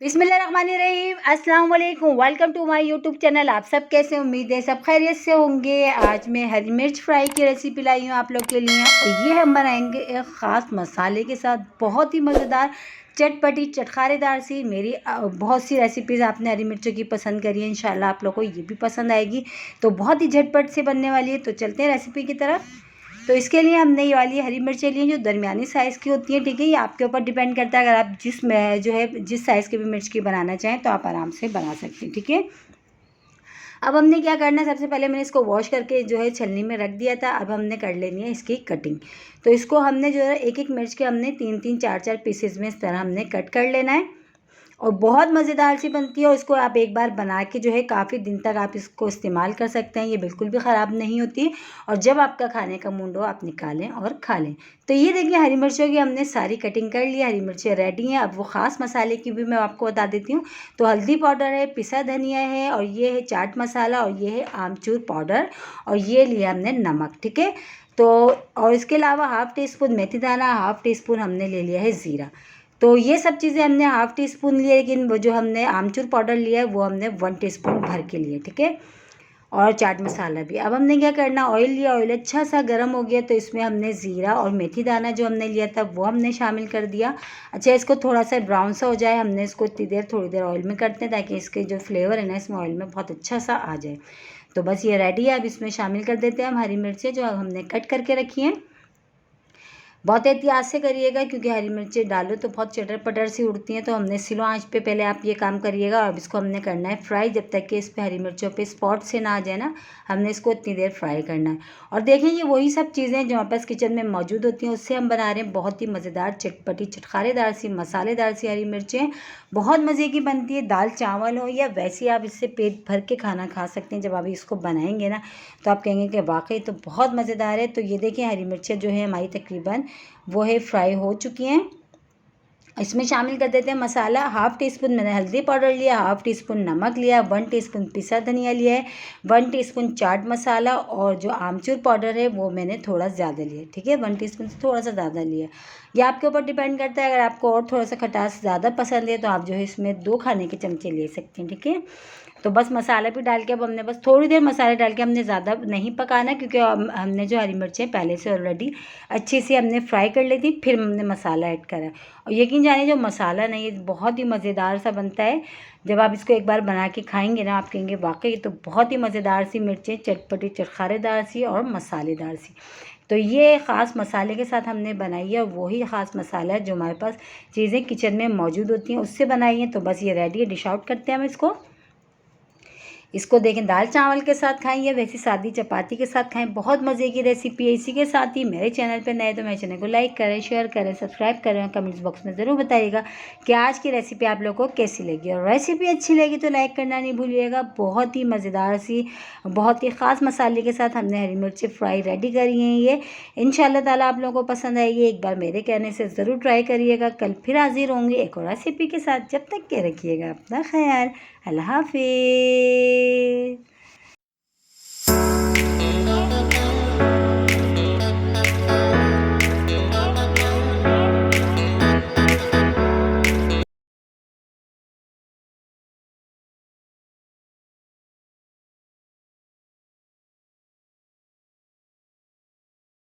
बिस्मिल्लाहिर्रहमानिर्रहीम, अस्सलाम वालेकुम। Welcome to my YouTube channel. आप सब कैसे, उम्मीद है सब खैरियत से होंगे। आज मैं हरी मिर्च फ्राई की रेसिपी लाई हूँ आप लोग के लिए और ये हम बनाएंगे एक ख़ास मसाले के साथ, बहुत ही मज़ेदार चटपटी चटखारेदार सी। मेरी बहुत सी रेसिपीज़ आपने हरी मिर्चों की पसंद करी है, इंशाल्लाह आप लोग को ये भी पसंद आएगी। तो बहुत ही झटपट से बनने वाली है। तो चलते हैं रेसिपी की तरफ। तो इसके लिए हमने ये वाली हरी मिर्चें ली हैं जो दरमियानी साइज़ की होती हैं, ठीक है। ये आपके ऊपर डिपेंड करता है, अगर आप जिस साइज़ की भी मिर्च की बनाना चाहें तो आप आराम से बना सकते हैं, ठीक है। अब हमने क्या करना है, सबसे पहले मैंने इसको वॉश करके जो है छलनी में रख दिया था। अब हमने कर लेनी है इसकी कटिंग। तो इसको हमने जो है एक एक मिर्च के हमने 3-3 4-4 पीसेज में इस तरह हमने कट कर लेना है और बहुत मज़ेदार सी बनती है। और इसको आप एक बार बना के जो है काफ़ी दिन तक आप इसको इस्तेमाल कर सकते हैं, ये बिल्कुल भी ख़राब नहीं होती। और जब आपका खाने का मूड हो आप निकालें और खा लें। तो ये देखिए हरी मिर्चों की हमने सारी कटिंग कर ली, हरी मिर्चें रेडी हैं। अब वो ख़ास मसाले की भी मैं आपको बता देती हूँ। तो हल्दी पाउडर है, पिसा धनिया है, और ये है चाट मसाला, और ये है आमचूर पाउडर, और ये लिया हमने नमक, ठीक है। तो और इसके अलावा हाफ़ टी स्पून मेथी दाना, हाफ़ टी स्पून हमने ले लिया है ज़ीरा। तो ये सब चीज़ें हमने हाफ़ टी स्पून लिए, लेकिन वो जो हमने आमचूर पाउडर लिया है वो हमने 1 टीस्पून भर के लिए, ठीक है। और चाट मसाला भी। अब हमने क्या करना, ऑयल लिया, ऑयल अच्छा सा गर्म हो गया तो इसमें हमने ज़ीरा और मेथी दाना जो हमने लिया था वो हमने शामिल कर दिया। अच्छा, इसको थोड़ा सा ब्राउन सा हो जाए, हमने इसको इतनी देर थोड़ी देर ऑयल में करते हैं ताकि इसके जो फ्लेवर है ना इसमें ऑयल में बहुत अच्छा सा आ जाए। तो बस ये रेडी है। अब इसमें शामिल कर देते हैं हम हरी मिर्चें जो हमने कट करके रखी हैं। बहुत एहतियात से करिएगा क्योंकि हरी मिर्चें डालो तो बहुत चटर पटर सी उड़ती हैं। तो हमने स्लो आंच पे पहले आप ये काम करिएगा। और अब इसको हमने करना है फ्राई, जब तक कि इस पे हरी मिर्चों पे स्पॉट से ना आ जाए ना, हमने इसको इतनी देर फ्राई करना है। और देखें ये वही सब चीज़ें जो हमारे पास किचन में मौजूद होती हैं उससे हम बना रहे हैं बहुत ही मज़ेदार चटपटी चटखारेदार सी मसालेदार सी हरी मिर्चें। बहुत मज़े की बनती है, दाल चावल हो या वैसे आप इससे पेट भर के खाना खा सकते हैं। जब आप इसको बनाएंगे ना तो आप कहेंगे कि वाकई तो बहुत मज़ेदार है। तो ये देखिए हरी मिर्चें जो है हमारी तकरीबन वो है फ्राई हो चुकी हैं। इसमें शामिल कर देते हैं मसाला। हाफ़ टी स्पून मैंने हल्दी पाउडर लिया, हाफ़ टी स्पून नमक लिया, 1 टीस्पून पिसा धनिया लिया है, 1 टीस्पून चाट मसाला, और जो आमचूर पाउडर है वो मैंने थोड़ा ज़्यादा लिया, ठीक है। 1 टीस्पून से थोड़ा सा ज़्यादा लिया। ये आपके ऊपर डिपेंड करता है, अगर आपको और थोड़ा सा खटास ज़्यादा पसंद है तो आप जो है इसमें 2 खाने के चमचे ले सकते हैं, ठीक है। तो बस मसाला भी डाल के अब हमने बस थोड़ी देर मसाले डाल के, हमने ज़्यादा नहीं पकाना क्योंकि हमने जो हरी मिर्चें पहले से ऑलरेडी अच्छे से हमने फ्राई कर ली थी, फिर हमने मसाला ऐड करा। और यकीन जानिए जो मसाला नहीं है बहुत ही मज़ेदार सा बनता है। जब आप इसको एक बार बना के खाएंगे ना आप कहेंगे वाकई तो बहुत ही मज़ेदार सी मिर्चें, चटपटी चटखारेदार सी और मसालेदार सी। तो ये ख़ास मसाले के साथ हमने बनाई है और वही ख़ास मसाला है जो हमारे पास चीज़ें किचन में मौजूद होती हैं उससे बनाई है। तो बस ये रेडी है, डिश आउट करते हैं हम इसको देखें दाल चावल के साथ खाएं या वैसी सादी चपाती के साथ खाएं, बहुत मज़े की रेसिपी है। इसी के साथ ही मेरे चैनल पे नए तो मेरे चैनल को लाइक करें, शेयर करें, सब्सक्राइब करें और कमेंट्स बॉक्स में ज़रूर बताइएगा कि आज की रेसिपी आप लोगों को कैसी लगी। और रेसिपी अच्छी लगी तो लाइक करना नहीं भूलिएगा। बहुत ही मज़ेदार सी, बहुत ही ख़ास मसाले के साथ हमने हरी मिर्ची फ्राई रेडी करी हैं। ये इंशाल्लाह ताला आप लोगों को पसंद आएगी। एक बार मेरे कहने से ज़रूर ट्राई करिएगा। कल फिर हाजिर होंगे एक और रेसिपी के साथ। जब तक के रखिएगा अपना ख्याल। अल्लाह हाफिज़।